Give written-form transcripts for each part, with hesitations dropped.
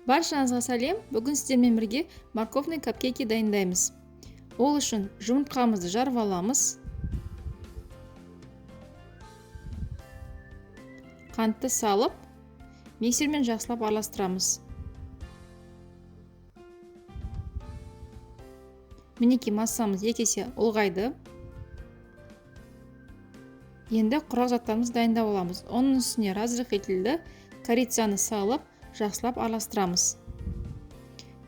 Баршаңызға сәлем. Бүгін сіздермен бірге морковный капкейки дайындаймыз. Ол үшін жұмыртқамызды жарып аламыз. Қантты салып, миксермен жақсылап араластырамыз. Мінекей массамыз екі есе ұлғайды. Енді құрғақ заттарымызды дайындап аламыз. Оның үстіне разрыхлителді корицаны салып, жақсылап араластырамыз.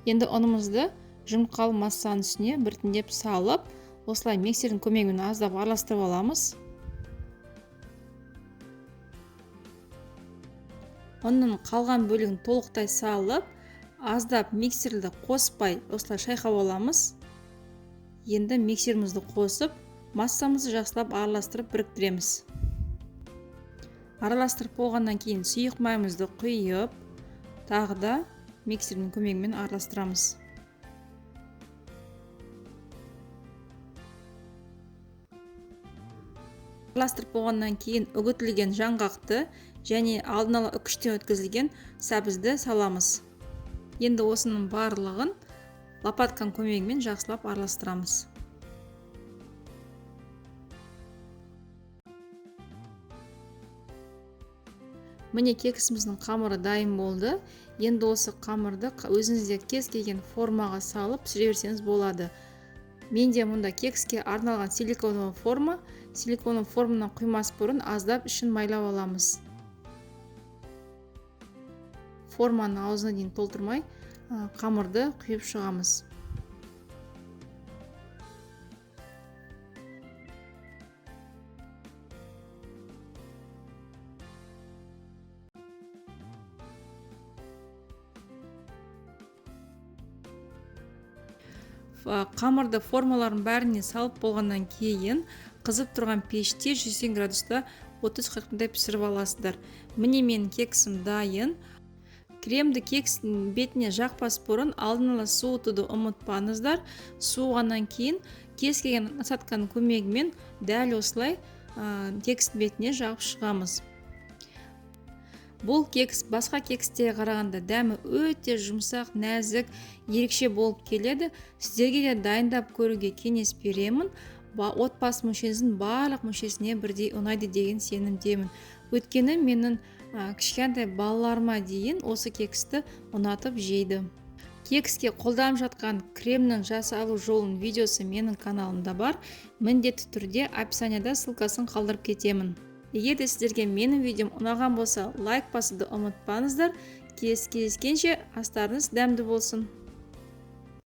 Енді ұнымызды жұмыртқалы массаның үстіне біртіндеп салып, осылай миксердің көмегімен аздап араластырып аламыз. Оның қалған бөлігін толықтай салып, аздап миксерді қоспай, осылай шайқап аламыз. Енді миксерімізді қосып, массамызды жақсылап араластырып біріктіреміз. Араластырып болғаннан кейін сұйық майымызды құйып, тағы да миксердің көмегімен араластырамыз. Араластырып болғаннан кейін үгітілген жаңғақты және алдын ала үкіштен өткізілген сәбізді саламыз. Енді осының барлығын лопатканың көмегімен жақсылап араластырамыз. Міне кексіміздің қамыры дайын болды. Енді осы қамырды өзіңізде кез келген формаға салып пісіре берсеңіз болады. Менде мұнда кекске арналған силиконовый форма. Силиконовый формадан құймас бұрын аздап ішін майлап аламыз. Форманы аузына дейін толтырмай, қамырды құйып шығамыз. Қамырды формаларын бәріне салып болғаннан кейін қызып тұрған пеште 180 градуста 30-40 минуттай пісіріп аласыздар. Міне менің кексім дайын. Кремді кекстің бетіне жақпас бұрын алдын ала суытуды ұмытпаңыздар. Суығаннан кейін кез келген насадканың көмегімен дәл осылай кекстің бетіне жағып шығамыз. Бұл кекс басқа кекстерге қарағанда дәмі өте жұмсақ, нәзік, ерекше болып келеді. Сіздерге де дайындап көруге кеңес беремін. Отбасы мүшесінің барлық мүшесіне бірдей ұнайды деген сенімдемін. Өйткені менің кішкентай балаларыма дейін осы кексті ұнатып жейді. Кекске қолданып жатқан кремнің жасалу жолын видеосы менің каналымда бар. Міндетті түрде описанияда ссылкасын қалдырып кетемін. Егер де сіздерге менің видеом ұнаған болса, лайк басуды ұмытпаңыздар. Кездескенше астарыңыз дәмді болсын.